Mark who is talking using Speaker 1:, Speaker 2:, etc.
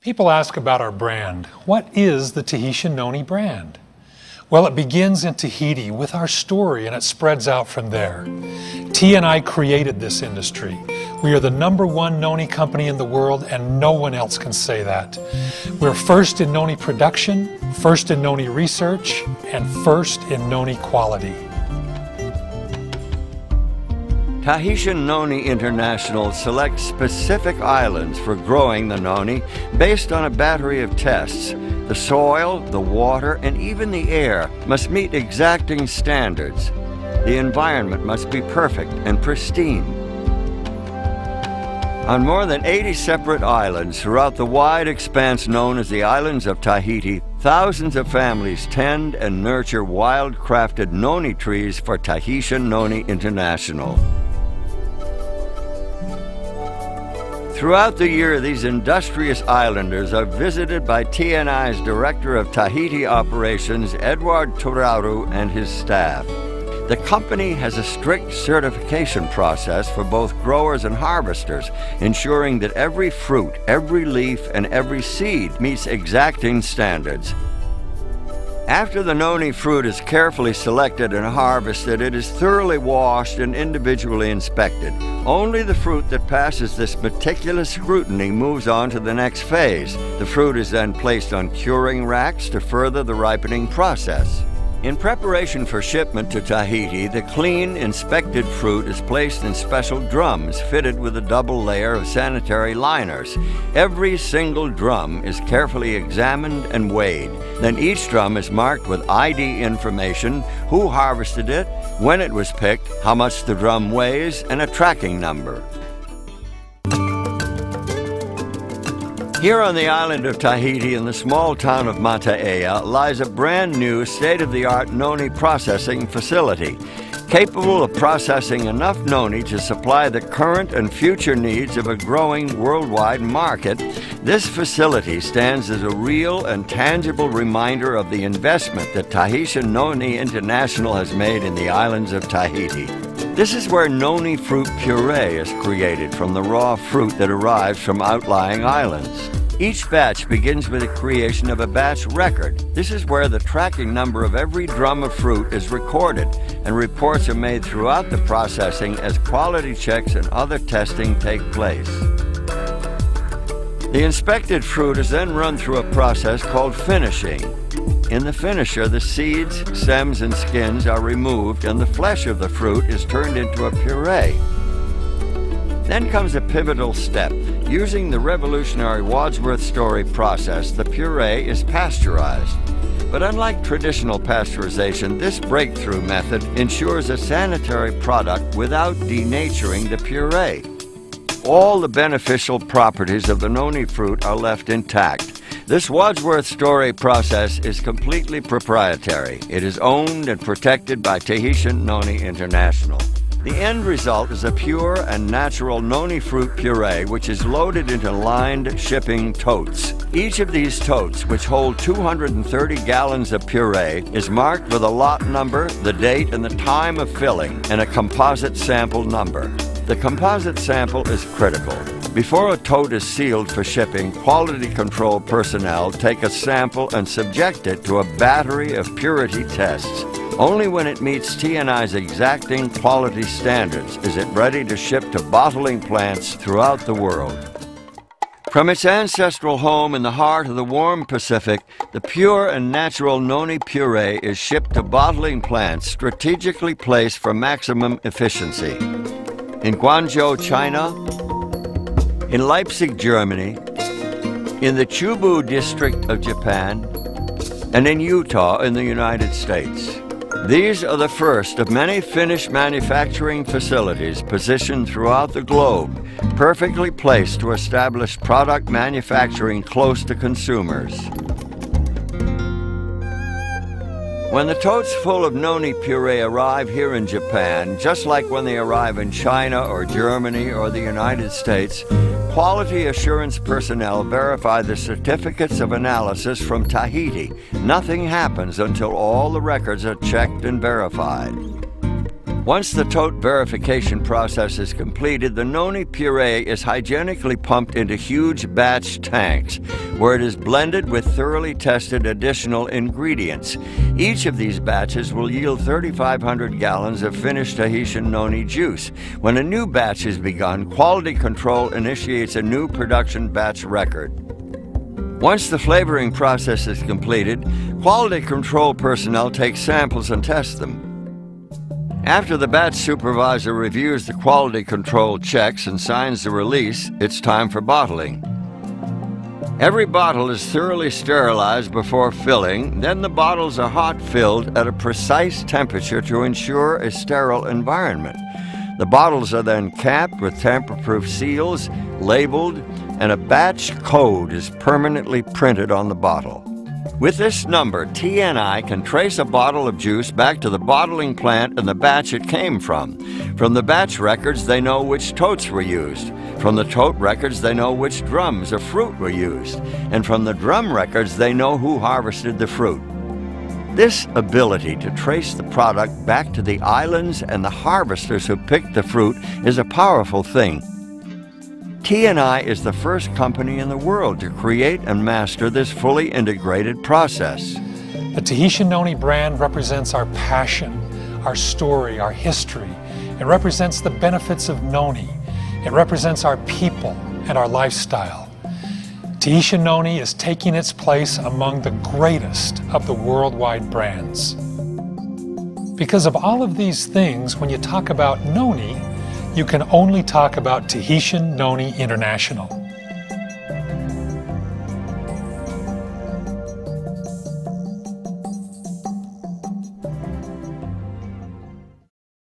Speaker 1: People ask about our brand. What is the Tahitian Noni brand? Well, it begins in Tahiti with our story and it spreads out from there. T&I created this industry. We are the #1 Noni company in the world and no one else can say that. We're first in Noni production, first in Noni research, and first in Noni quality.
Speaker 2: Tahitian Noni International selects specific islands for growing the noni based on a battery of tests. The soil, the water, and even the air must meet exacting standards. The environment must be perfect and pristine. On more than 80 separate islands throughout the wide expanse known as the Islands of Tahiti, thousands of families tend and nurture wild-crafted noni trees for Tahitian Noni International. Throughout the year, these industrious islanders are visited by T&I's Director of Tahiti Operations, Edward Turaru, and his staff. The company has a strict certification process for both growers and harvesters, ensuring that every fruit, every leaf, and every seed meets exacting standards. After the noni fruit is carefully selected and harvested, it is thoroughly washed and individually inspected. Only the fruit that passes this meticulous scrutiny moves on to the next phase. The fruit is then placed on curing racks to further the ripening process. In preparation for shipment to Tahiti, the clean, inspected fruit is placed in special drums fitted with a double layer of sanitary liners. Every single drum is carefully examined and weighed. Then each drum is marked with ID information, who harvested it, when it was picked, how much the drum weighs, and a tracking number. Here on the island of Tahiti in the small town of Mata'ea lies a brand new state-of-the-art noni processing facility, capable of processing enough noni to supply the current and future needs of a growing worldwide market. This facility stands as a real and tangible reminder of the investment that Tahitian Noni International has made in the islands of Tahiti. This is where noni fruit puree is created from the raw fruit that arrives from outlying islands. Each batch begins with the creation of a batch record. This is where the tracking number of every drum of fruit is recorded, and reports are made throughout the processing as quality checks and other testing take place. The inspected fruit is then run through a process called finishing. In the finisher, the seeds, stems, and skins are removed and the flesh of the fruit is turned into a puree. Then comes a pivotal step. Using the revolutionary Wadsworth Story process, the puree is pasteurized. But unlike traditional pasteurization, this breakthrough method ensures a sanitary product without denaturing the puree. All the beneficial properties of the noni fruit are left intact. This Wadsworth Story process is completely proprietary. It is owned and protected by Tahitian Noni International. The end result is a pure and natural noni fruit puree which is loaded into lined shipping totes. Each of these totes, which hold 230 gallons of puree, is marked with a lot number, the date and the time of filling, and a composite sample number. The composite sample is critical. Before a tote is sealed for shipping, quality control personnel take a sample and subject it to a battery of purity tests. Only when it meets T&I's exacting quality standards is it ready to ship to bottling plants throughout the world. From its ancestral home in the heart of the warm Pacific, the pure and natural noni puree is shipped to bottling plants strategically placed for maximum efficiency. In Guangzhou, China, in Leipzig, Germany, in the Chubu district of Japan, and in Utah in the United States. These are the first of many finished manufacturing facilities positioned throughout the globe, perfectly placed to establish product manufacturing close to consumers. When the totes full of noni puree arrive here in Japan, just like when they arrive in China or Germany or the United States, quality assurance personnel verify the certificates of analysis from Tahiti. Nothing happens until all the records are checked and verified. Once the tote verification process is completed, the noni puree is hygienically pumped into huge batch tanks, where it is blended with thoroughly tested additional ingredients. Each of these batches will yield 3,500 gallons of finished Tahitian noni juice. When a new batch is begun, quality control initiates a new production batch record. Once the flavoring process is completed, quality control personnel take samples and test them. After the batch supervisor reviews the quality control checks and signs the release, it's time for bottling. Every bottle is thoroughly sterilized before filling, then the bottles are hot filled at a precise temperature to ensure a sterile environment. The bottles are then capped with tamper-proof seals, labeled, and a batch code is permanently printed on the bottle. With this number, TNI can trace a bottle of juice back to the bottling plant and the batch it came from. From the batch records, they know which totes were used. From the tote records, they know which drums of fruit were used. And from the drum records, they know who harvested the fruit. This ability to trace the product back to the islands and the harvesters who picked the fruit is a powerful thing. TNI is the first company in the world to create and master this fully integrated process.
Speaker 1: The Tahitian Noni brand represents our passion, our story, our history. It represents the benefits of noni. It represents our people and our lifestyle. Tahitian Noni is taking its place among the greatest of the worldwide brands. Because of all of these things, when you talk about noni, you can only talk about Tahitian Noni International.